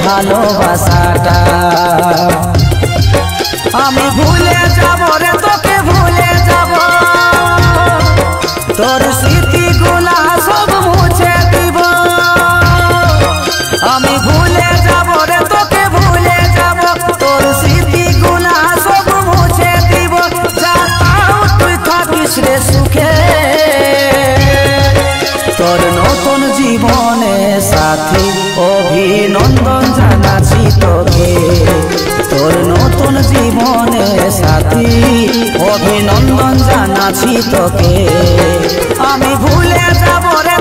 ভালোবাসাটা। আমি ভুলে যাব রে তোকে ভুলে যাব, তোর স্মৃতিগুলা সব মুছে দিব। আমি ভুলে যাব রে তোকে ভুলে যাব, তোর স্মৃতিগুলা সব মুছে দিব। যা তাও তুই থাকিস রে সুখে, তোর নতুন জীবনে সাথী অভিনন্দন জানাচ্ছি তোকে। তোর নতুন জীবনে সাথী অভিনন্দন জানাচ্ছি তোকে। আমি ভুলে যাব রে